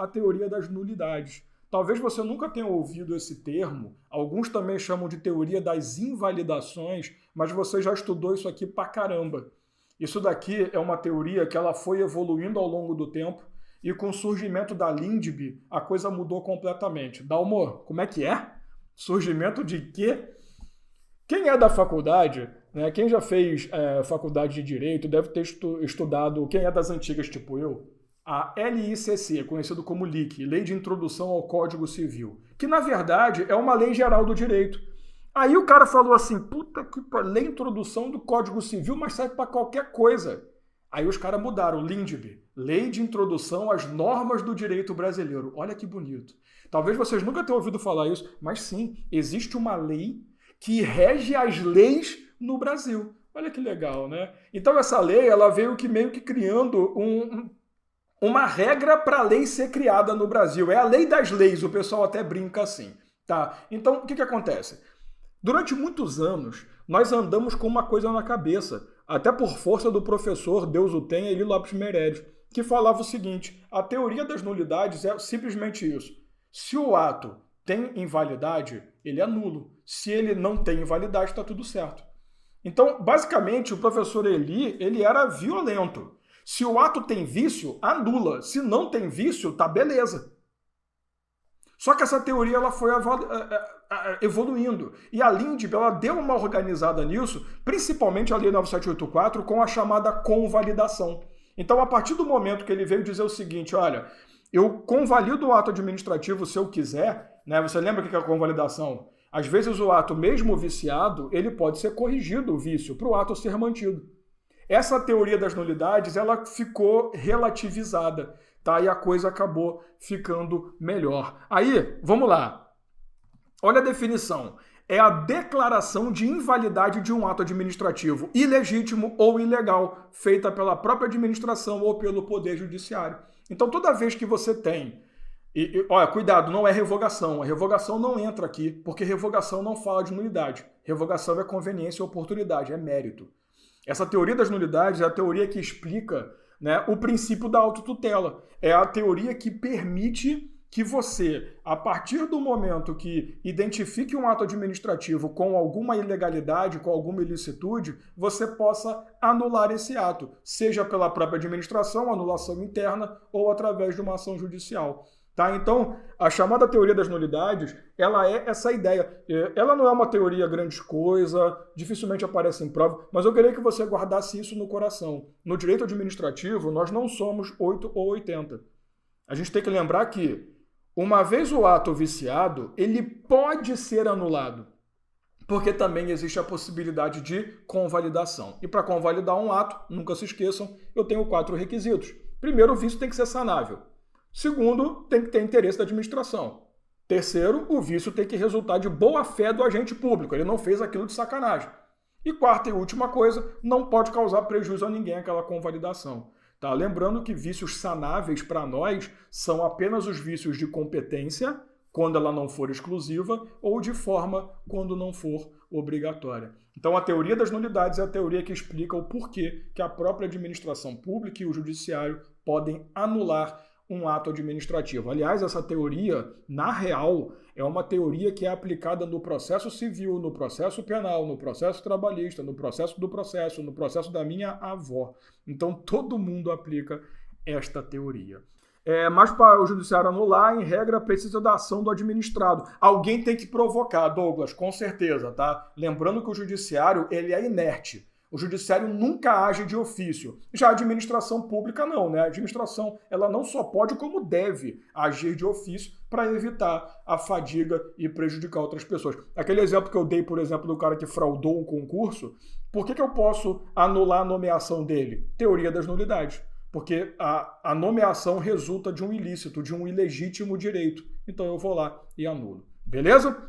a teoria das nulidades. Talvez você nunca tenha ouvido esse termo, alguns também chamam de teoria das invalidações, mas você já estudou isso aqui pra caramba. Isso daqui é uma teoria que ela foi evoluindo ao longo do tempo e com o surgimento da Lindbe, a coisa mudou completamente. Dalmo, como é que é? Surgimento de quê? Quem é da faculdade, né, quem já fez faculdade de Direito, deve ter estudado, quem é das antigas tipo eu, a LICC, conhecido como LIC, Lei de Introdução ao Código Civil, que na verdade é uma lei geral do direito. Aí o cara falou assim, puta que pariu, lei de introdução do Código Civil, mas serve para qualquer coisa. Aí os caras mudaram, LINDB, Lei de Introdução às Normas do Direito Brasileiro. Olha que bonito. Talvez vocês nunca tenham ouvido falar isso, mas sim, existe uma lei que rege as leis no Brasil. Olha que legal, né? Então essa lei, ela veio que meio que criando uma regra para a lei ser criada no Brasil. É a lei das leis, o pessoal até brinca assim. Tá? Então, o que acontece? Durante muitos anos, nós andamos com uma coisa na cabeça, até por força do professor, Deus o tenha, Eli Lopes Meirelles, que falava o seguinte, a teoria das nulidades é simplesmente isso. Se o ato tem invalidade, ele é nulo. Se ele não tem invalidade, está tudo certo. Então, basicamente, o professor Eli, ele era violento. Se o ato tem vício, anula. Se não tem vício, tá beleza. Só que essa teoria ela foi evoluindo. E a Lindbe, ela deu uma organizada nisso, principalmente a Lei 9784, com a chamada convalidação. Então, a partir do momento que ele veio dizer o seguinte, olha, eu convalido o ato administrativo se eu quiser, né? Você lembra o que é a convalidação? Às vezes o ato, mesmo viciado, ele pode ser corrigido, o vício, para o ato ser mantido. Essa teoria das nulidades, ela ficou relativizada, tá? E a coisa acabou ficando melhor. Aí, vamos lá. Olha a definição. É a declaração de invalidade de um ato administrativo ilegítimo ou ilegal, feita pela própria administração ou pelo Poder Judiciário. Então, toda vez que você tem... olha, cuidado, não é revogação. A revogação não entra aqui, porque revogação não fala de nulidade. Revogação é conveniência e oportunidade, é mérito. Essa teoria das nulidades é a teoria que explica, né, o princípio da autotutela. É a teoria que permite que você, a partir do momento que identifique um ato administrativo com alguma ilegalidade, com alguma ilicitude, você possa anular esse ato, seja pela própria administração, anulação interna, ou através de uma ação judicial. Tá? Então, a chamada teoria das nulidades, ela é essa ideia. Ela não é uma teoria grande coisa, dificilmente aparece em prova, mas eu queria que você guardasse isso no coração. No direito administrativo, nós não somos 8 ou 80. A gente tem que lembrar que, uma vez o ato viciado, ele pode ser anulado, porque também existe a possibilidade de convalidação. E para convalidar um ato, nunca se esqueçam, eu tenho 4 requisitos. Primeiro, o vício tem que ser sanável. Segundo, tem que ter interesse da administração. Terceiro, o vício tem que resultar de boa-fé do agente público. Ele não fez aquilo de sacanagem. E quarta e última coisa, não pode causar prejuízo a ninguém aquela convalidação. Tá? Lembrando que vícios sanáveis para nós são apenas os vícios de competência, quando ela não for exclusiva, ou de forma, quando não for obrigatória. Então a teoria das nulidades é a teoria que explica o porquê que a própria administração pública e o judiciário podem anular um ato administrativo. Aliás, essa teoria, na real, é uma teoria que é aplicada no processo civil, no processo penal, no processo trabalhista, no processo do processo, no processo da minha avó. Então, todo mundo aplica esta teoria. Mas para o judiciário anular, em regra, precisa da ação do administrado. Alguém tem que provocar, Douglas, com certeza, tá? Lembrando que o judiciário, ele é inerte. O judiciário nunca age de ofício. Já a administração pública não, né? A administração, ela não só pode, como deve agir de ofício para evitar a fadiga e prejudicar outras pessoas. Aquele exemplo que eu dei, por exemplo, do cara que fraudou um concurso, por que eu posso anular a nomeação dele? Teoria das nulidades. Porque a nomeação resulta de um ilícito, de um ilegítimo direito. Então eu vou lá e anulo. Beleza?